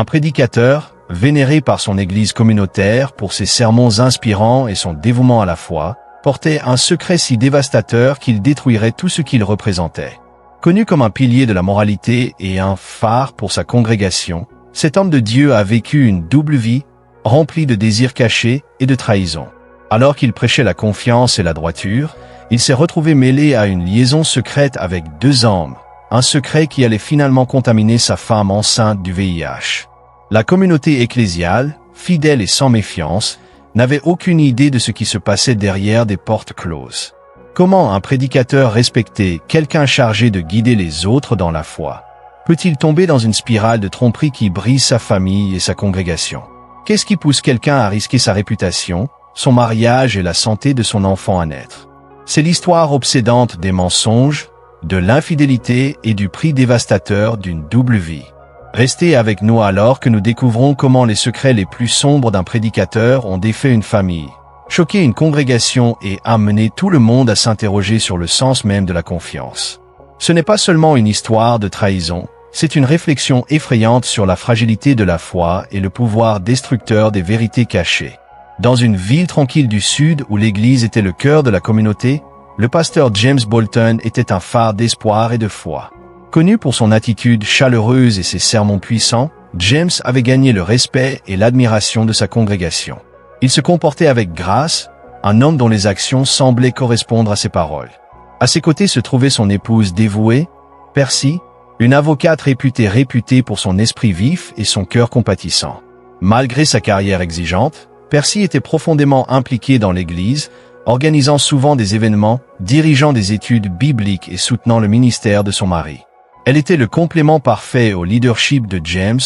Un prédicateur, vénéré par son église communautaire pour ses sermons inspirants et son dévouement à la foi, portait un secret si dévastateur qu'il détruirait tout ce qu'il représentait. Connu comme un pilier de la moralité et un phare pour sa congrégation, cet homme de Dieu a vécu une double vie, remplie de désirs cachés et de trahison. Alors qu'il prêchait la confiance et la droiture, il s'est retrouvé mêlé à une liaison secrète avec 2 hommes, un secret qui allait finalement contaminer sa femme enceinte du VIH. La communauté ecclésiale, fidèle et sans méfiance, n'avait aucune idée de ce qui se passait derrière des portes closes. Comment un prédicateur respecté, quelqu'un chargé de guider les autres dans la foi, peut-il tomber dans une spirale de tromperie qui brise sa famille et sa congrégation? Qu'est-ce qui pousse quelqu'un à risquer sa réputation, son mariage et la santé de son enfant à naître? C'est l'histoire obsédante des mensonges, de l'infidélité et du prix dévastateur d'une double vie. Restez avec nous alors que nous découvrons comment les secrets les plus sombres d'un prédicateur ont défait une famille, choqué une congrégation et amené tout le monde à s'interroger sur le sens même de la confiance. Ce n'est pas seulement une histoire de trahison, c'est une réflexion effrayante sur la fragilité de la foi et le pouvoir destructeur des vérités cachées. Dans une ville tranquille du Sud où l'Église était le cœur de la communauté, le pasteur James Bolton était un phare d'espoir et de foi. Connu pour son attitude chaleureuse et ses sermons puissants, James avait gagné le respect et l'admiration de sa congrégation. Il se comportait avec grâce, un homme dont les actions semblaient correspondre à ses paroles. À ses côtés se trouvait son épouse dévouée, Percy, une avocate réputée pour son esprit vif et son cœur compatissant. Malgré sa carrière exigeante, Percy était profondément impliqué dans l'Église, organisant souvent des événements, dirigeant des études bibliques et soutenant le ministère de son mari. Elle était le complément parfait au leadership de James,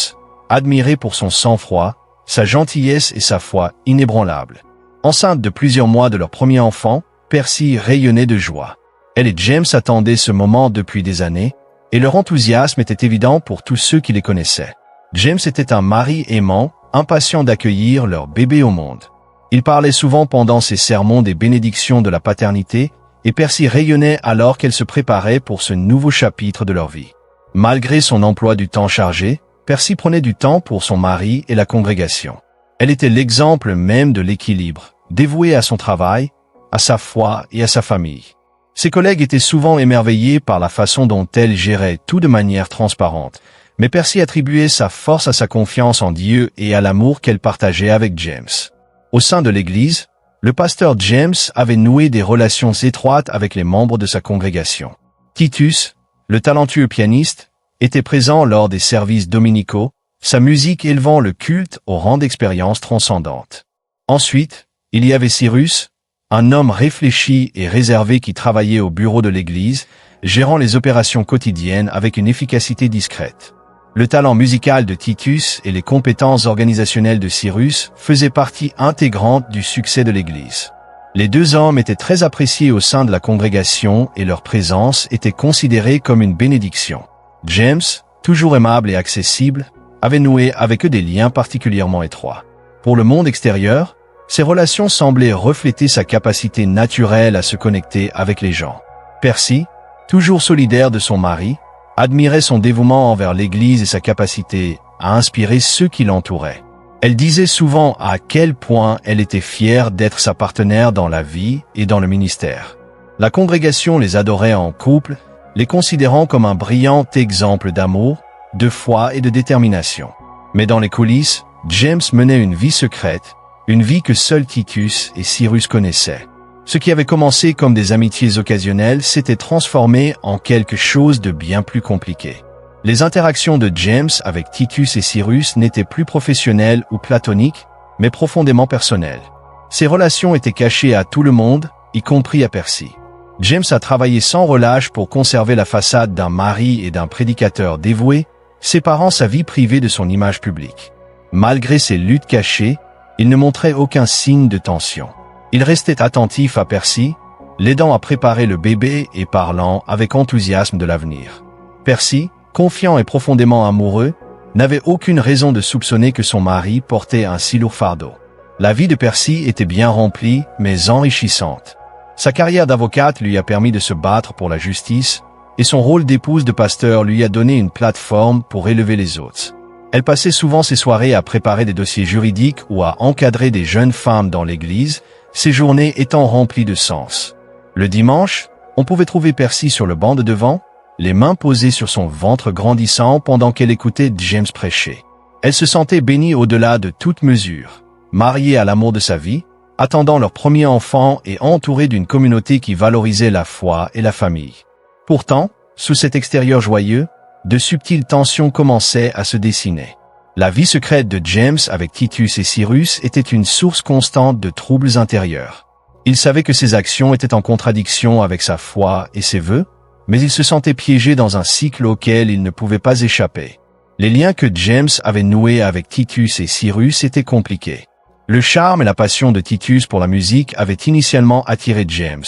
admiré pour son sang-froid, sa gentillesse et sa foi inébranlable. Enceinte de plusieurs mois de leur premier enfant, Percy rayonnait de joie. Elle et James attendaient ce moment depuis des années, et leur enthousiasme était évident pour tous ceux qui les connaissaient. James était un mari aimant, impatient d'accueillir leur bébé au monde. Il parlait souvent pendant ses sermons des bénédictions de la paternité, et Percy rayonnait alors qu'elle se préparait pour ce nouveau chapitre de leur vie. Malgré son emploi du temps chargé, Percy prenait du temps pour son mari et la congrégation. Elle était l'exemple même de l'équilibre, dévouée à son travail, à sa foi et à sa famille. Ses collègues étaient souvent émerveillés par la façon dont elle gérait tout de manière transparente, mais Percy attribuait sa force à sa confiance en Dieu et à l'amour qu'elle partageait avec James. Au sein de l'Église, le pasteur James avait noué des relations étroites avec les membres de sa congrégation. Titus, le talentueux pianiste, était présent lors des services dominicaux, sa musique élevant le culte au rang d'expérience transcendante. Ensuite, il y avait Cyrus, un homme réfléchi et réservé qui travaillait au bureau de l'Église, gérant les opérations quotidiennes avec une efficacité discrète. Le talent musical de Titus et les compétences organisationnelles de Cyrus faisaient partie intégrante du succès de l'Église. Les 2 hommes étaient très appréciés au sein de la congrégation et leur présence était considérée comme une bénédiction. James, toujours aimable et accessible, avait noué avec eux des liens particulièrement étroits. Pour le monde extérieur, ces relations semblaient refléter sa capacité naturelle à se connecter avec les gens. Percy, toujours solidaire de son mari, admirait son dévouement envers l'Église et sa capacité à inspirer ceux qui l'entouraient. Elle disait souvent à quel point elle était fière d'être sa partenaire dans la vie et dans le ministère. La congrégation les adorait en couple, les considérant comme un brillant exemple d'amour, de foi et de détermination. Mais dans les coulisses, James menait une vie secrète, une vie que seuls Titus et Cyrus connaissaient. Ce qui avait commencé comme des amitiés occasionnelles s'était transformé en quelque chose de bien plus compliqué. Les interactions de James avec Titus et Cyrus n'étaient plus professionnelles ou platoniques, mais profondément personnelles. Ces relations étaient cachées à tout le monde, y compris à Percy. James a travaillé sans relâche pour conserver la façade d'un mari et d'un prédicateur dévoué, séparant sa vie privée de son image publique. Malgré ces luttes cachées, il ne montrait aucun signe de tension. Il restait attentif à Percy, l'aidant à préparer le bébé et parlant avec enthousiasme de l'avenir. Percy, confiant et profondément amoureux, n'avait aucune raison de soupçonner que son mari portait un si lourd fardeau. La vie de Percy était bien remplie, mais enrichissante. Sa carrière d'avocate lui a permis de se battre pour la justice, et son rôle d'épouse de pasteur lui a donné une plateforme pour élever les autres. Elle passait souvent ses soirées à préparer des dossiers juridiques ou à encadrer des jeunes femmes dans l'église, ses journées étant remplies de sens. Le dimanche, on pouvait trouver Percy sur le banc de devant, les mains posées sur son ventre grandissant pendant qu'elle écoutait James prêcher. Elle se sentait bénie au-delà de toute mesure, mariée à l'amour de sa vie, attendant leur premier enfant et entourée d'une communauté qui valorisait la foi et la famille. Pourtant, sous cet extérieur joyeux, de subtiles tensions commençaient à se dessiner. La vie secrète de James avec Titus et Cyrus était une source constante de troubles intérieurs. Il savait que ses actions étaient en contradiction avec sa foi et ses vœux, mais il se sentait piégé dans un cycle auquel il ne pouvait pas échapper. Les liens que James avait noués avec Titus et Cyrus étaient compliqués. Le charme et la passion de Titus pour la musique avaient initialement attiré James,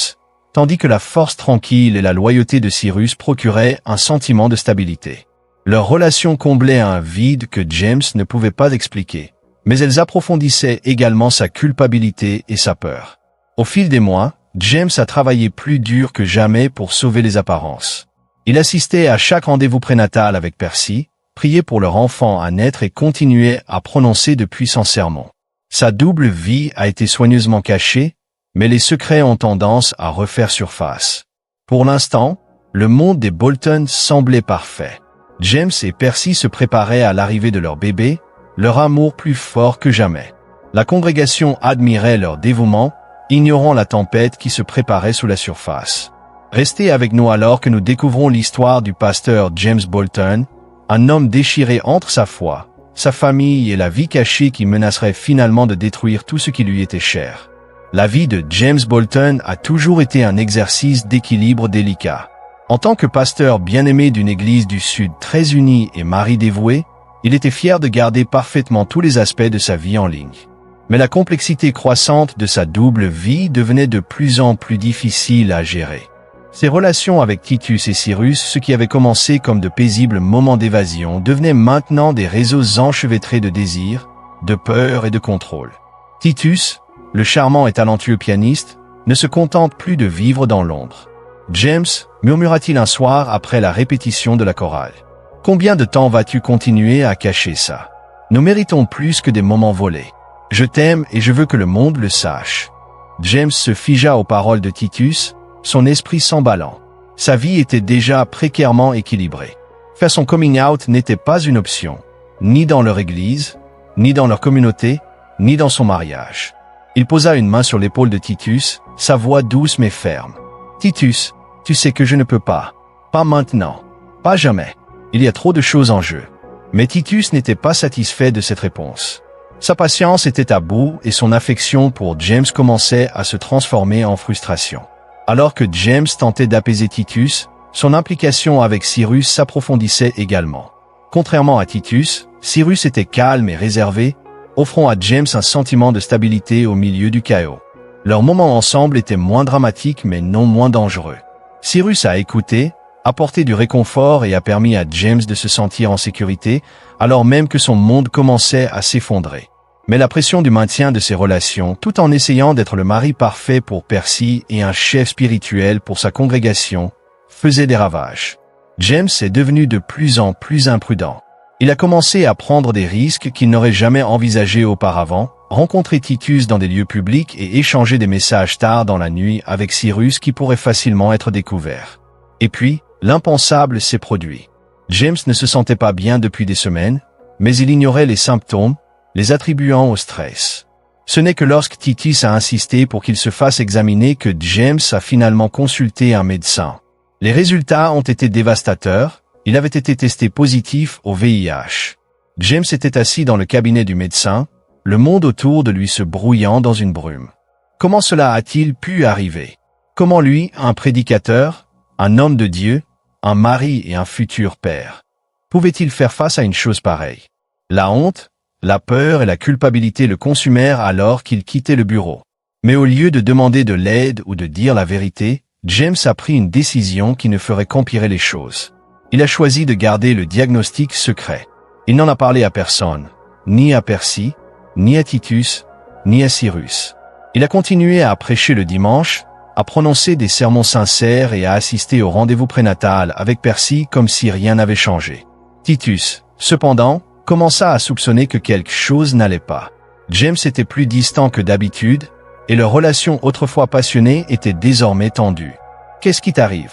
tandis que la force tranquille et la loyauté de Cyrus procuraient un sentiment de stabilité. Leur relation comblait un vide que James ne pouvait pas expliquer, mais elles approfondissaient également sa culpabilité et sa peur. Au fil des mois, James a travaillé plus dur que jamais pour sauver les apparences. Il assistait à chaque rendez-vous prénatal avec Percy, priait pour leur enfant à naître et continuait à prononcer de puissants sermons. Sa double vie a été soigneusement cachée, mais les secrets ont tendance à refaire surface. Pour l'instant, le monde des Bolton semblait parfait. James et Percy se préparaient à l'arrivée de leur bébé, leur amour plus fort que jamais. La congrégation admirait leur dévouement, ignorant la tempête qui se préparait sous la surface. Restez avec nous alors que nous découvrons l'histoire du pasteur James Bolton, un homme déchiré entre sa foi, sa famille et la vie cachée qui menacerait finalement de détruire tout ce qui lui était cher. La vie de James Bolton a toujours été un exercice d'équilibre délicat. En tant que pasteur bien-aimé d'une église du Sud très unie et mari dévoué, il était fier de garder parfaitement tous les aspects de sa vie en ligne. Mais la complexité croissante de sa double vie devenait de plus en plus difficile à gérer. Ses relations avec Titus et Cyrus, ce qui avait commencé comme de paisibles moments d'évasion, devenaient maintenant des réseaux enchevêtrés de désirs, de peur et de contrôle. Titus, le charmant et talentueux pianiste, ne se contente plus de vivre dans l'ombre. « James », murmura-t-il un soir après la répétition de la chorale, « combien de temps vas-tu continuer à cacher ça? Nous méritons plus que des moments volés. Je t'aime et je veux que le monde le sache. » James se figea aux paroles de Titus, son esprit s'emballant. Sa vie était déjà précairement équilibrée. Faire son coming out n'était pas une option, ni dans leur église, ni dans leur communauté, ni dans son mariage. Il posa une main sur l'épaule de Titus, sa voix douce mais ferme. « Titus, tu sais que je ne peux pas. Pas maintenant. Pas jamais. Il y a trop de choses en jeu. » Mais Titus n'était pas satisfait de cette réponse. Sa patience était à bout et son affection pour James commençait à se transformer en frustration. Alors que James tentait d'apaiser Titus, son implication avec Cyrus s'approfondissait également. Contrairement à Titus, Cyrus était calme et réservé, offrant à James un sentiment de stabilité au milieu du chaos. Leurs moments ensemble étaient moins dramatiques mais non moins dangereux. Cyrus a écouté, apporté du réconfort et a permis à James de se sentir en sécurité, alors même que son monde commençait à s'effondrer. Mais la pression du maintien de ses relations, tout en essayant d'être le mari parfait pour Percy et un chef spirituel pour sa congrégation, faisait des ravages. James est devenu de plus en plus imprudent. Il a commencé à prendre des risques qu'il n'aurait jamais envisagés auparavant, rencontrer Titus dans des lieux publics et échanger des messages tard dans la nuit avec Cyrus qui pourrait facilement être découvert. Et puis, l'impensable s'est produit. James ne se sentait pas bien depuis des semaines, mais il ignorait les symptômes, les attribuant au stress. Ce n'est que lorsque Titus a insisté pour qu'il se fasse examiner que James a finalement consulté un médecin. Les résultats ont été dévastateurs, il avait été testé positif au VIH. James était assis dans le cabinet du médecin, le monde autour de lui se brouillant dans une brume. Comment cela a-t-il pu arriver? Comment lui, un prédicateur, un homme de Dieu, un mari et un futur père, pouvait-il faire face à une chose pareille? La honte, la peur et la culpabilité le consumèrent alors qu'il quittait le bureau. Mais au lieu de demander de l'aide ou de dire la vérité, James a pris une décision qui ne ferait qu'empirer les choses. Il a choisi de garder le diagnostic secret. Il n'en a parlé à personne, ni à Percy, ni à Titus, ni à Cyrus. Il a continué à prêcher le dimanche, à prononcer des sermons sincères et à assister au rendez-vous prénatal avec Percy comme si rien n'avait changé. Titus, cependant, commença à soupçonner que quelque chose n'allait pas. James était plus distant que d'habitude, et leur relation autrefois passionnée était désormais tendue. « Qu'est-ce qui t'arrive »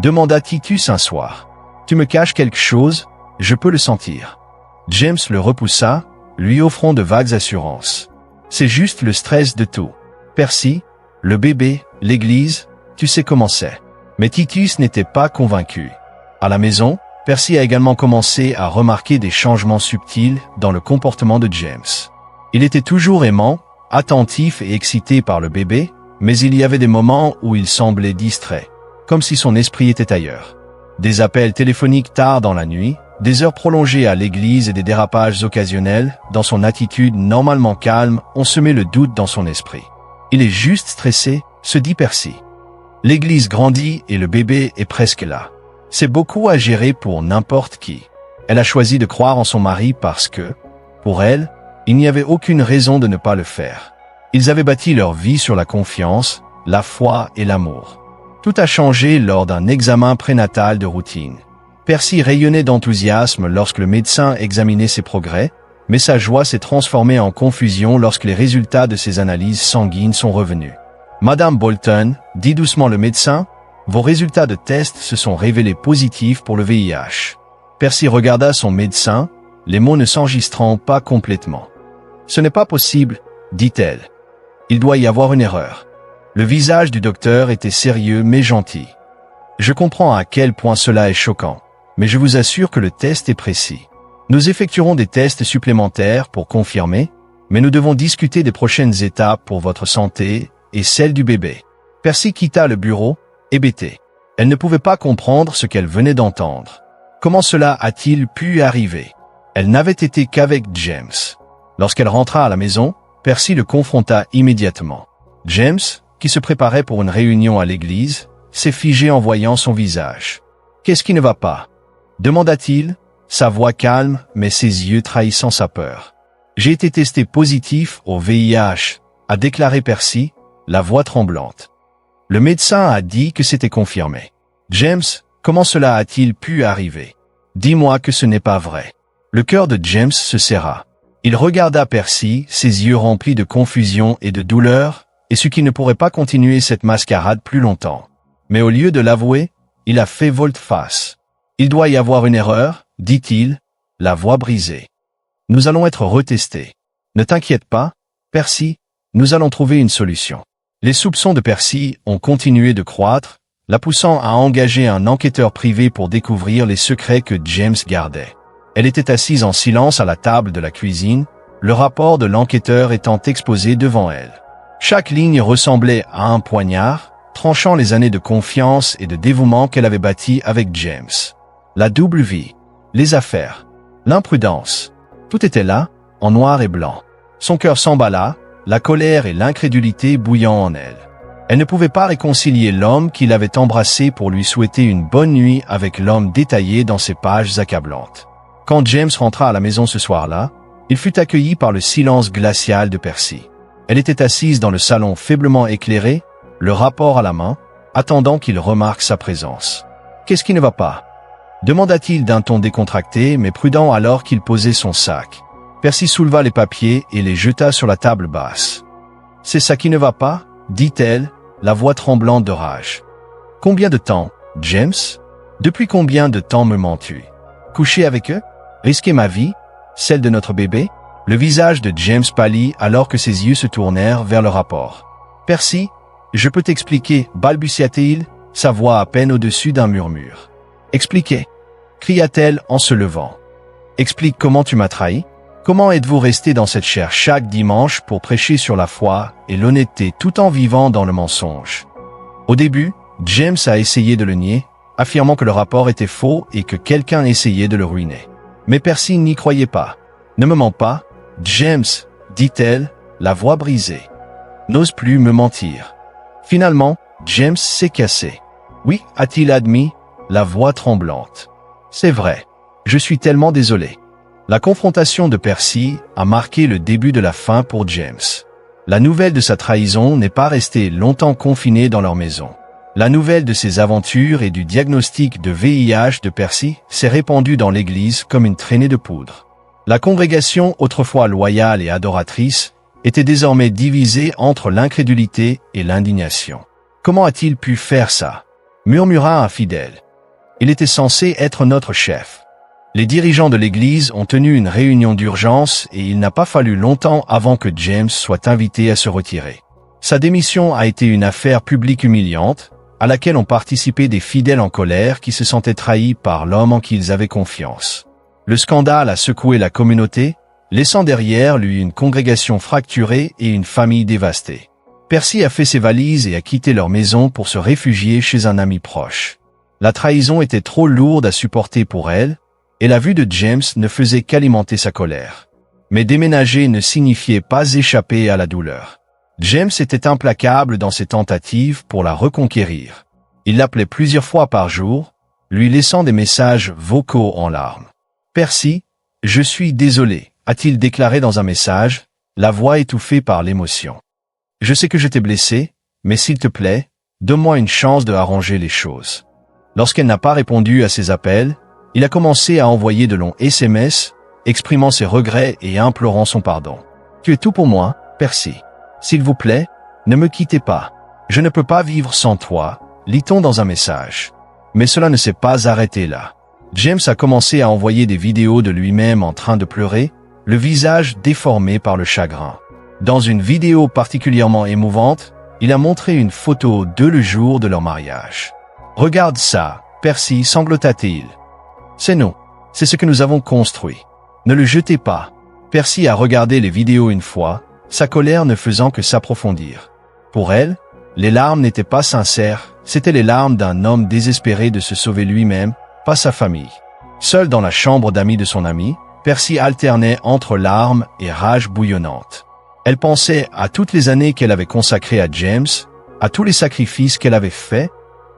demanda Titus un soir. « Tu me caches quelque chose, je peux le sentir. » James le repoussa, lui offrant de vagues assurances. « C'est juste le stress de tout. Percy, le bébé, l'église, tu sais comment c'est. » Mais Titus n'était pas convaincu. À la maison, Percy a également commencé à remarquer des changements subtils dans le comportement de James. Il était toujours aimant, attentif et excité par le bébé, mais il y avait des moments où il semblait distrait, comme si son esprit était ailleurs. Des appels téléphoniques tard dans la nuit, des heures prolongées à l'église et des dérapages occasionnels, dans son attitude normalement calme, ont semé le doute dans son esprit. Il est juste stressé, se dit Percy. L'église grandit et le bébé est presque là. C'est beaucoup à gérer pour n'importe qui. Elle a choisi de croire en son mari parce que, pour elle, il n'y avait aucune raison de ne pas le faire. Ils avaient bâti leur vie sur la confiance, la foi et l'amour. Tout a changé lors d'un examen prénatal de routine. Percy rayonnait d'enthousiasme lorsque le médecin examinait ses progrès, mais sa joie s'est transformée en confusion lorsque les résultats de ses analyses sanguines sont revenus. « Madame Bolton, dit doucement le médecin, vos résultats de test se sont révélés positifs pour le VIH. » Percy regarda son médecin, les mots ne s'enregistrant pas complètement. « Ce n'est pas possible, dit-elle. Il doit y avoir une erreur. » Le visage du docteur était sérieux mais gentil. « Je comprends à quel point cela est choquant, mais je vous assure que le test est précis. Nous effectuerons des tests supplémentaires pour confirmer, mais nous devons discuter des prochaines étapes pour votre santé et celle du bébé. » Percy quitta le bureau, hébété. Elle ne pouvait pas comprendre ce qu'elle venait d'entendre. Comment cela a-t-il pu arriver? Elle n'avait été qu'avec James. Lorsqu'elle rentra à la maison, Percy le confronta immédiatement. James, qui se préparait pour une réunion à l'église, s'est figé en voyant son visage. « Qu'est-ce qui ne va pas ?» demanda-t-il, sa voix calme mais ses yeux trahissant sa peur. « J'ai été testé positif au VIH », a déclaré Percy, la voix tremblante. Le médecin a dit que c'était confirmé. « James, comment cela a-t-il pu arriver? Dis-moi que ce n'est pas vrai. » Le cœur de James se serra. Il regarda Percy, ses yeux remplis de confusion et de douleur, et ce qui ne pourrait pas continuer cette mascarade plus longtemps. Mais au lieu de l'avouer, il a fait volte-face. « Il doit y avoir une erreur, dit-il, la voix brisée. Nous allons être retestés. Ne t'inquiète pas, Percy, nous allons trouver une solution. » Les soupçons de Percy ont continué de croître, la poussant à engager un enquêteur privé pour découvrir les secrets que James gardait. Elle était assise en silence à la table de la cuisine, le rapport de l'enquêteur étant exposé devant elle. Chaque ligne ressemblait à un poignard, tranchant les années de confiance et de dévouement qu'elle avait bâties avec James. La double vie, les affaires, l'imprudence, tout était là, en noir et blanc. Son cœur s'emballa, la colère et l'incrédulité bouillant en elle. Elle ne pouvait pas réconcilier l'homme qui l'avait embrassé pour lui souhaiter une bonne nuit avec l'homme détaillé dans ses pages accablantes. Quand James rentra à la maison ce soir-là, il fut accueilli par le silence glacial de Percy. Elle était assise dans le salon faiblement éclairé, le rapport à la main, attendant qu'il remarque sa présence. « Qu'est-ce qui ne va pas ?» demanda-t-il d'un ton décontracté mais prudent alors qu'il posait son sac. Percy souleva les papiers et les jeta sur la table basse. « C'est ça qui ne va pas ?» dit-elle, la voix tremblante de rage. « Combien de temps, James? Depuis combien de temps me mens-tu? Coucher avec eux? Risquer ma vie? Celle de notre bébé ?» Le visage de James pâlit alors que ses yeux se tournèrent vers le rapport. « Percy, je peux t'expliquer, balbutia-t-il, sa voix à peine au-dessus d'un murmure. « Expliquez » cria-t-elle en se levant. « Explique comment tu m'as trahi? Comment êtes-vous resté dans cette chair chaque dimanche pour prêcher sur la foi et l'honnêteté tout en vivant dans le mensonge? » Au début, James a essayé de le nier, affirmant que le rapport était faux et que quelqu'un essayait de le ruiner. Mais Percy n'y croyait pas. « Ne me mens pas, James, dit-elle, la voix brisée. N'ose plus me mentir. » Finalement, James s'est cassé. « Oui, a-t-il admis, la voix tremblante. C'est vrai. Je suis tellement désolé. » La confrontation de Percy a marqué le début de la fin pour James. La nouvelle de sa trahison n'est pas restée longtemps confinée dans leur maison. La nouvelle de ses aventures et du diagnostic de VIH de Percy s'est répandue dans l'église comme une traînée de poudre. La congrégation, autrefois loyale et adoratrice, était désormais divisée entre l'incrédulité et l'indignation. Comment a-t-il pu faire ça? Murmura un fidèle. Il était censé être notre chef. Les dirigeants de l'Église ont tenu une réunion d'urgence et il n'a pas fallu longtemps avant que James soit invité à se retirer. Sa démission a été une affaire publique humiliante, à laquelle ont participé des fidèles en colère qui se sentaient trahis par l'homme en qui ils avaient confiance. Le scandale a secoué la communauté, laissant derrière lui une congrégation fracturée et une famille dévastée. Percy a fait ses valises et a quitté leur maison pour se réfugier chez un ami proche. La trahison était trop lourde à supporter pour elle, et la vue de James ne faisait qu'alimenter sa colère. Mais déménager ne signifiait pas échapper à la douleur. James était implacable dans ses tentatives pour la reconquérir. Il l'appelait plusieurs fois par jour, lui laissant des messages vocaux en larmes. « Percy, je suis désolé », a-t-il déclaré dans un message, la voix étouffée par l'émotion. « Je sais que je t'ai blessé, mais s'il te plaît, donne-moi une chance de arranger les choses. » Lorsqu'elle n'a pas répondu à ses appels, il a commencé à envoyer de longs SMS, exprimant ses regrets et implorant son pardon. « Tu es tout pour moi, Percy. S'il vous plaît, ne me quittez pas. Je ne peux pas vivre sans toi », lit-on dans un message. Mais cela ne s'est pas arrêté là. James a commencé à envoyer des vidéos de lui-même en train de pleurer, le visage déformé par le chagrin. Dans une vidéo particulièrement émouvante, il a montré une photo d'eux le jour de leur mariage. « Regarde ça, Percy, sanglota-t-il. C'est nous. C'est ce que nous avons construit. Ne le jetez pas. » Percy a regardé les vidéos une fois, sa colère ne faisant que s'approfondir. Pour elle, les larmes n'étaient pas sincères, c'étaient les larmes d'un homme désespéré de se sauver lui-même, pas sa famille. Seul dans la chambre d'amis de son ami, Percy alternait entre larmes et rage bouillonnante. Elle pensait à toutes les années qu'elle avait consacrées à James, à tous les sacrifices qu'elle avait faits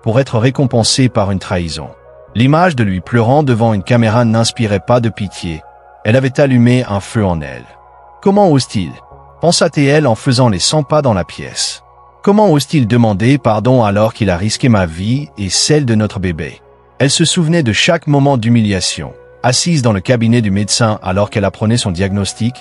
pour être récompensée par une trahison. L'image de lui pleurant devant une caméra n'inspirait pas de pitié. Elle avait allumé un feu en elle. Comment ose-t-il? Pensa-t-elle en faisant les 100 pas dans la pièce. Comment ose-t-il demander pardon alors qu'il a risqué ma vie et celle de notre bébé? Elle se souvenait de chaque moment d'humiliation, assise dans le cabinet du médecin alors qu'elle apprenait son diagnostic,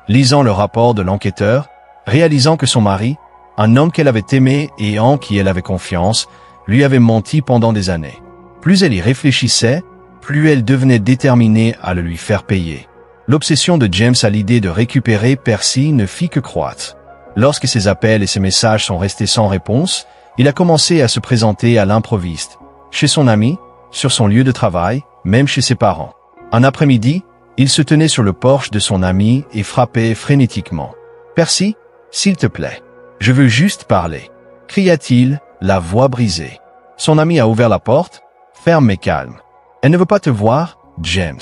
lisant le rapport de l'enquêteur, réalisant que son mari, un homme qu'elle avait aimé et en qui elle avait confiance, lui avait menti pendant des années. Plus elle y réfléchissait, plus elle devenait déterminée à le lui faire payer. L'obsession de James à l'idée de récupérer Percy ne fit que croître. Lorsque ses appels et ses messages sont restés sans réponse, il a commencé à se présenter à l'improviste, chez son ami, sur son lieu de travail, même chez ses parents. Un après-midi, il se tenait sur le porche de son ami et frappait frénétiquement. « Percy, s'il te plaît, je veux juste parler », cria-t-il, la voix brisée. Son ami a ouvert la porte, ferme mais calme. « Elle ne veut pas te voir, James.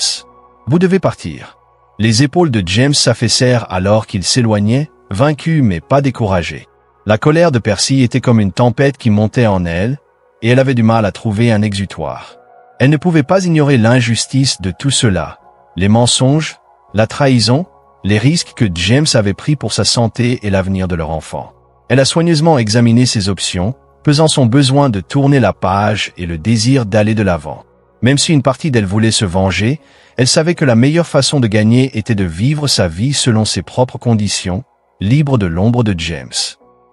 Vous devez partir. » Les épaules de James s'affaissèrent alors qu'il s'éloignait, vaincu mais pas découragé. La colère de Percy était comme une tempête qui montait en elle, et elle avait du mal à trouver un exutoire. Elle ne pouvait pas ignorer l'injustice de tout cela, les mensonges, la trahison, les risques que James avait pris pour sa santé et l'avenir de leur enfant. Elle a soigneusement examiné ses options, pesant son besoin de tourner la page et le désir d'aller de l'avant. Même si une partie d'elle voulait se venger, elle savait que la meilleure façon de gagner était de vivre sa vie selon ses propres conditions, libre de l'ombre de James.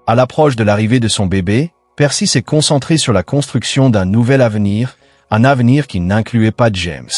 À l'approche de l'arrivée de son bébé, Percy s'est concentré sur la construction d'un nouvel avenir, un avenir qui n'incluait pas James.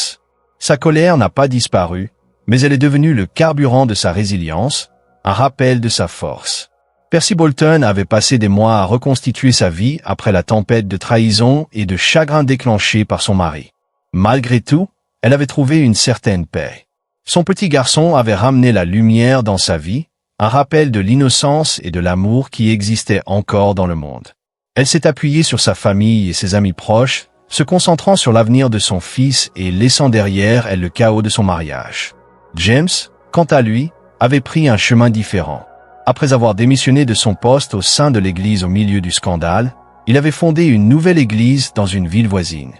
Sa colère n'a pas disparu, mais elle est devenue le carburant de sa résilience, un rappel de sa force. Percy Bolton avait passé des mois à reconstituer sa vie après la tempête de trahison et de chagrin déclenchée par son mari. Malgré tout, elle avait trouvé une certaine paix. Son petit garçon avait ramené la lumière dans sa vie, un rappel de l'innocence et de l'amour qui existait encore dans le monde. Elle s'est appuyée sur sa famille et ses amis proches, se concentrant sur l'avenir de son fils et laissant derrière elle le chaos de son mariage. James, quant à lui, avait pris un chemin différent. Après avoir démissionné de son poste au sein de l'église au milieu du scandale, il avait fondé une nouvelle église dans une ville voisine.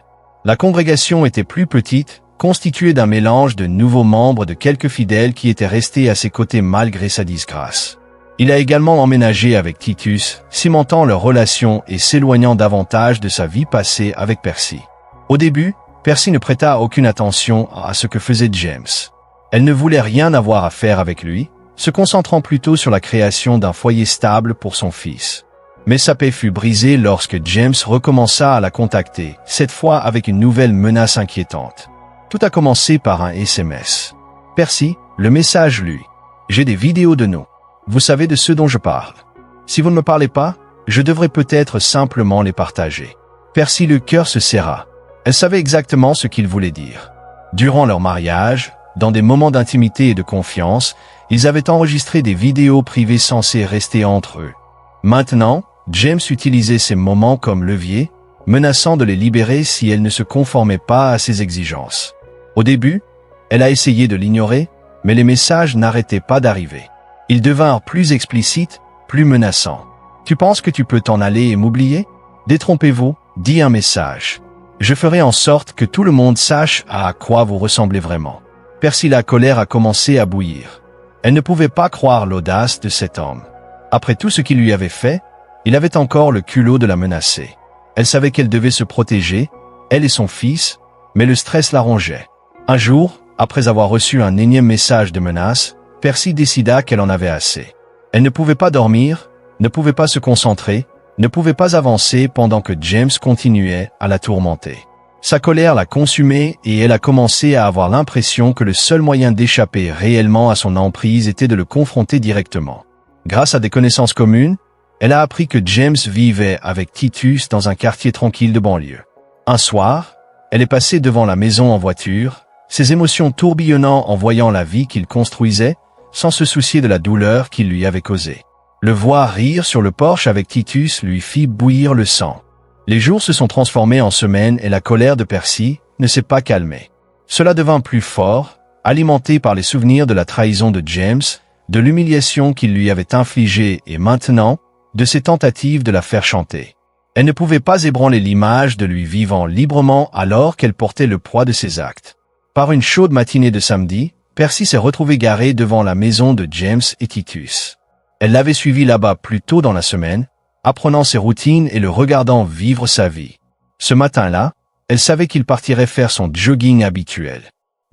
La congrégation était plus petite, constituée d'un mélange de nouveaux membres de quelques fidèles qui étaient restés à ses côtés malgré sa disgrâce. Il a également emménagé avec Titus, cimentant leur relation et s'éloignant davantage de sa vie passée avec Percy. Au début, Percy ne prêta aucune attention à ce que faisait James. Elle ne voulait rien avoir à faire avec lui, se concentrant plutôt sur la création d'un foyer stable pour son fils. Mais sa paix fut brisée lorsque James recommença à la contacter, cette fois avec une nouvelle menace inquiétante. Tout a commencé par un SMS. Percy, le message lui. J'ai des vidéos de nous. Vous savez de ce dont je parle. Si vous ne me parlez pas, je devrais peut-être simplement les partager. Percy, le cœur se serra. Elle savait exactement ce qu'il voulait dire. Durant leur mariage, dans des moments d'intimité et de confiance, ils avaient enregistré des vidéos privées censées rester entre eux. Maintenant, James utilisait ces moments comme levier, menaçant de les libérer si elle ne se conformait pas à ses exigences. Au début, elle a essayé de l'ignorer, mais les messages n'arrêtaient pas d'arriver. Ils devinrent plus explicites, plus menaçants. « Tu penses que tu peux t'en aller et m'oublier ? Détrompez-vous, dit un message. Je ferai en sorte que tout le monde sache à quoi vous ressemblez vraiment. » Percy, la colère a commencé à bouillir. Elle ne pouvait pas croire l'audace de cet homme. Après tout ce qu'il lui avait fait, il avait encore le culot de la menacer. Elle savait qu'elle devait se protéger, elle et son fils, mais le stress la rongeait. Un jour, après avoir reçu un énième message de menace, Percy décida qu'elle en avait assez. Elle ne pouvait pas dormir, ne pouvait pas se concentrer, ne pouvait pas avancer pendant que James continuait à la tourmenter. Sa colère l'a consumée et elle a commencé à avoir l'impression que le seul moyen d'échapper réellement à son emprise était de le confronter directement. Grâce à des connaissances communes, elle a appris que James vivait avec Titus dans un quartier tranquille de banlieue. Un soir, elle est passée devant la maison en voiture, ses émotions tourbillonnant en voyant la vie qu'il construisait, sans se soucier de la douleur qu'il lui avait causée. Le voir rire sur le porche avec Titus lui fit bouillir le sang. Les jours se sont transformés en semaines et la colère de Percy ne s'est pas calmée. Cela devint plus fort, alimenté par les souvenirs de la trahison de James, de l'humiliation qu'il lui avait infligée et maintenant, de ses tentatives de la faire chanter. Elle ne pouvait pas ébranler l'image de lui vivant librement alors qu'elle portait le poids de ses actes. Par une chaude matinée de samedi, Percy s'est retrouvé garé devant la maison de James et Titus. Elle l'avait suivi là-bas plus tôt dans la semaine, apprenant ses routines et le regardant vivre sa vie. Ce matin-là, elle savait qu'il partirait faire son jogging habituel.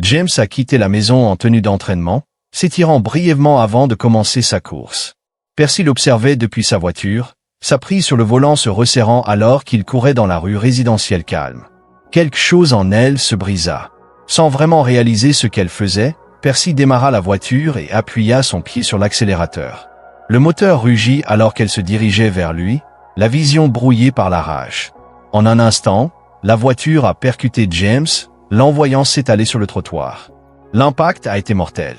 James a quitté la maison en tenue d'entraînement, s'étirant brièvement avant de commencer sa course. Percy l'observait depuis sa voiture, sa prise sur le volant se resserrant alors qu'il courait dans la rue résidentielle calme. Quelque chose en elle se brisa. Sans vraiment réaliser ce qu'elle faisait, Percy démarra la voiture et appuya son pied sur l'accélérateur. Le moteur rugit alors qu'elle se dirigeait vers lui, la vision brouillée par la rage. En un instant, la voiture a percuté James, l'envoyant s'étaler sur le trottoir. L'impact a été mortel.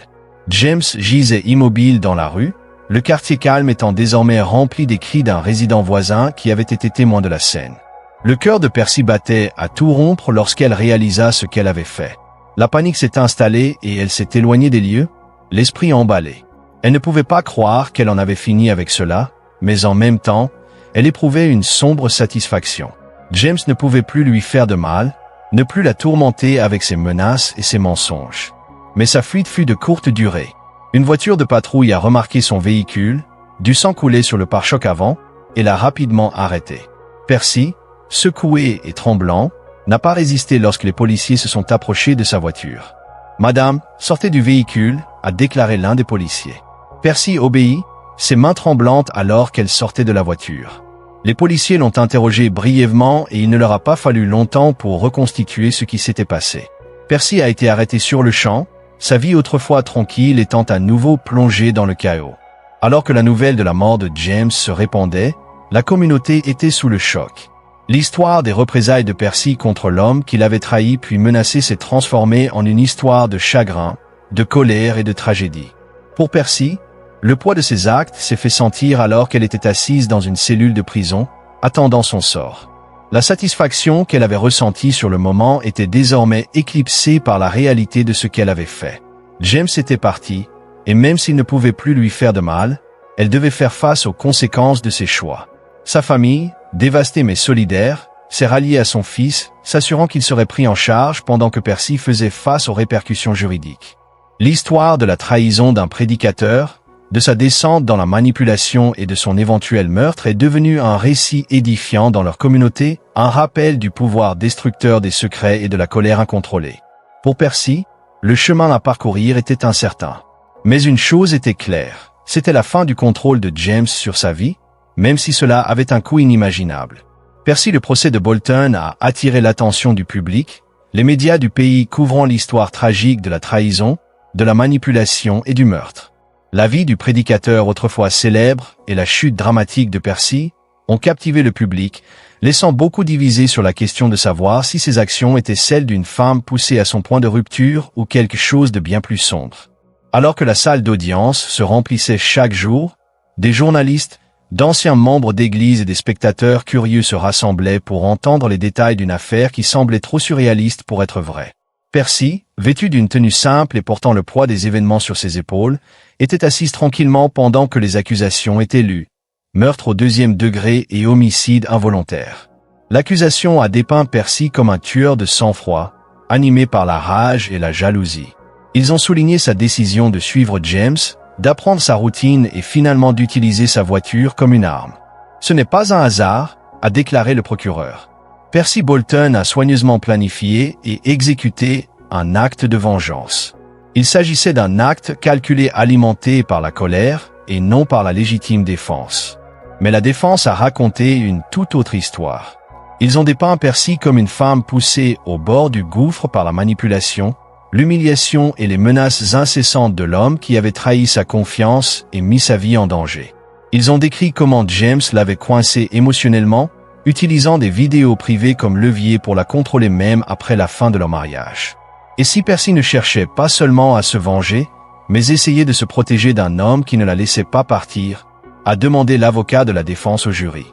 James gisait immobile dans la rue, le quartier calme étant désormais rempli des cris d'un résident voisin qui avait été témoin de la scène. Le cœur de Percy battait à tout rompre lorsqu'elle réalisa ce qu'elle avait fait. La panique s'est installée et elle s'est éloignée des lieux, l'esprit emballé. Elle ne pouvait pas croire qu'elle en avait fini avec cela, mais en même temps, elle éprouvait une sombre satisfaction. James ne pouvait plus lui faire de mal, ne plus la tourmenter avec ses menaces et ses mensonges. Mais sa fuite fut de courte durée. Une voiture de patrouille a remarqué son véhicule, du sang coulait sur le pare-choc avant, et l'a rapidement arrêté. Percy, secoué et tremblant, n'a pas résisté lorsque les policiers se sont approchés de sa voiture. « Madame, sortez du véhicule », a déclaré l'un des policiers. Percy obéit, ses mains tremblantes alors qu'elle sortait de la voiture. Les policiers l'ont interrogée brièvement et il ne leur a pas fallu longtemps pour reconstituer ce qui s'était passé. Percy a été arrêté sur le champ, sa vie autrefois tranquille étant à nouveau plongée dans le chaos. Alors que la nouvelle de la mort de James se répandait, la communauté était sous le choc. L'histoire des représailles de Percy contre l'homme qui l'avait trahi puis menacé s'est transformée en une histoire de chagrin, de colère et de tragédie. Pour Percy, le poids de ses actes s'est fait sentir alors qu'elle était assise dans une cellule de prison, attendant son sort. La satisfaction qu'elle avait ressentie sur le moment était désormais éclipsée par la réalité de ce qu'elle avait fait. James était parti, et même s'il ne pouvait plus lui faire de mal, elle devait faire face aux conséquences de ses choix. Sa famille, dévastée mais solidaire, s'est ralliée à son fils, s'assurant qu'il serait pris en charge pendant que Percy faisait face aux répercussions juridiques. L'histoire de la trahison d'un prédicateur, de sa descente dans la manipulation et de son éventuel meurtre est devenue un récit édifiant dans leur communauté, un rappel du pouvoir destructeur des secrets et de la colère incontrôlée. Pour Percy, Le chemin à parcourir était incertain. Mais une chose était claire, c'était la fin du contrôle de James sur sa vie, même si cela avait un coût inimaginable. Percy, le procès de Bolton a attiré l'attention du public, les médias du pays couvrant l'histoire tragique de la trahison, de la manipulation et du meurtre. La vie du prédicateur autrefois célèbre et la chute dramatique de Percy ont captivé le public, laissant beaucoup diviser sur la question de savoir si ses actions étaient celles d'une femme poussée à son point de rupture ou quelque chose de bien plus sombre. Alors que la salle d'audience se remplissait chaque jour, des journalistes, d'anciens membres d'église et des spectateurs curieux se rassemblaient pour entendre les détails d'une affaire qui semblait trop surréaliste pour être vraie. Percy, vêtu d'une tenue simple et portant le poids des événements sur ses épaules, était assise tranquillement pendant que les accusations étaient lues. Meurtre au 2e degré et homicide involontaire. L'accusation a dépeint Percy comme un tueur de sang-froid, animé par la rage et la jalousie. Ils ont souligné sa décision de suivre James, d'apprendre sa routine et finalement d'utiliser sa voiture comme une arme. Ce n'est pas un hasard, a déclaré le procureur. Percy Bolton a soigneusement planifié et exécuté un acte de vengeance. Il s'agissait d'un acte calculé alimenté par la colère et non par la légitime défense. Mais la défense a raconté une toute autre histoire. Ils ont dépeint Percy comme une femme poussée au bord du gouffre par la manipulation, l'humiliation et les menaces incessantes de l'homme qui avait trahi sa confiance et mis sa vie en danger. Ils ont décrit comment James l'avait coincée émotionnellement, utilisant des vidéos privées comme levier pour la contrôler même après la fin de leur mariage. Et si Percy ne cherchait pas seulement à se venger, mais essayait de se protéger d'un homme qui ne la laissait pas partir, a demandé l'avocat de la défense au jury.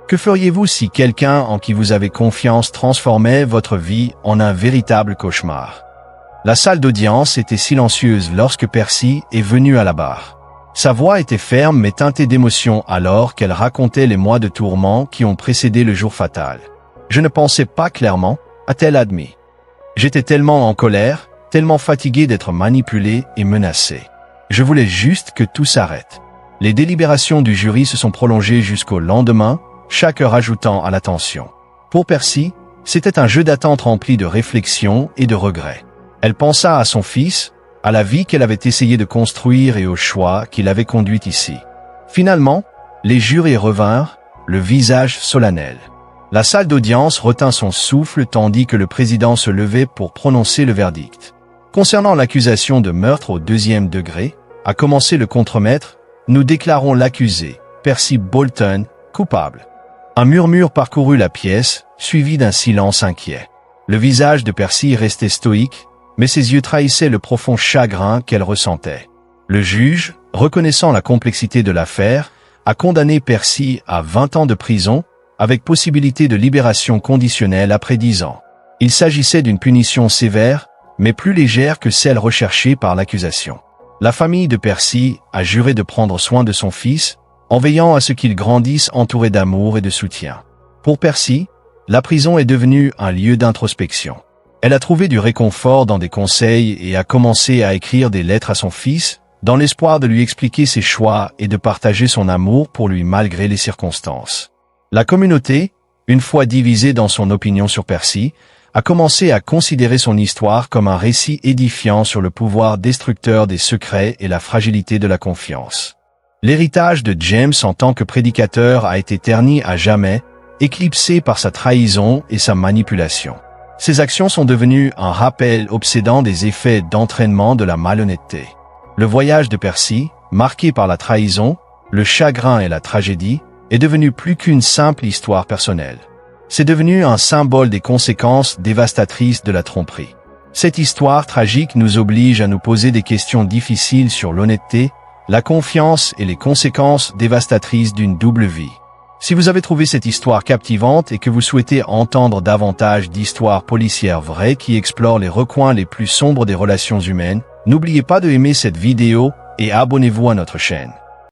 Que feriez-vous si quelqu'un en qui vous avez confiance transformait votre vie en un véritable cauchemar? La salle d'audience était silencieuse lorsque Percy est venu à la barre. Sa voix était ferme mais teintée d'émotion alors qu'elle racontait les mois de tourments qui ont précédé le jour fatal. « Je ne pensais pas clairement », a-t-elle admis. « J'étais tellement en colère, tellement fatigué d'être manipulé et menacé. Je voulais juste que tout s'arrête. » Les délibérations du jury se sont prolongées jusqu'au lendemain, chaque heure ajoutant à la tension. Pour Percy, c'était un jeu d'attente rempli de réflexion et de regrets. Elle pensa à son fils, à la vie qu'elle avait essayé de construire et au choix qui l'avait conduite ici. Finalement, les jurés revinrent, le visage solennel. La salle d'audience retint son souffle tandis que le président se levait pour prononcer le verdict. Concernant l'accusation de meurtre au 2e degré, a commencé le contremaître, nous déclarons l'accusé, Percy Bolton, coupable. Un murmure parcourut la pièce, suivi d'un silence inquiet. Le visage de Percy restait stoïque, mais ses yeux trahissaient le profond chagrin qu'elle ressentait. Le juge, reconnaissant la complexité de l'affaire, a condamné Percy à 20 ans de prison, avec possibilité de libération conditionnelle après 10 ans. Il s'agissait d'une punition sévère, mais plus légère que celle recherchée par l'accusation. La famille de Percy a juré de prendre soin de son fils, en veillant à ce qu'il grandisse entouré d'amour et de soutien. Pour Percy, la prison est devenue un lieu d'introspection. Elle a trouvé du réconfort dans des conseils et a commencé à écrire des lettres à son fils, dans l'espoir de lui expliquer ses choix et de partager son amour pour lui malgré les circonstances. La communauté, une fois divisée dans son opinion sur Percy, a commencé à considérer son histoire comme un récit édifiant sur le pouvoir destructeur des secrets et la fragilité de la confiance. L'héritage de James en tant que prédicateur a été terni à jamais, éclipsé par sa trahison et sa manipulation. Ces actions sont devenues un rappel obsédant des effets d'entraînement de la malhonnêteté. Le voyage de Percy, marqué par la trahison, le chagrin et la tragédie, est devenu plus qu'une simple histoire personnelle. C'est devenu un symbole des conséquences dévastatrices de la tromperie. Cette histoire tragique nous oblige à nous poser des questions difficiles sur l'honnêteté, la confiance et les conséquences dévastatrices d'une double vie. Si vous avez trouvé cette histoire captivante et que vous souhaitez entendre davantage d'histoires policières vraies qui explorent les recoins les plus sombres des relations humaines, n'oubliez pas de aimer cette vidéo et abonnez-vous à notre chaîne.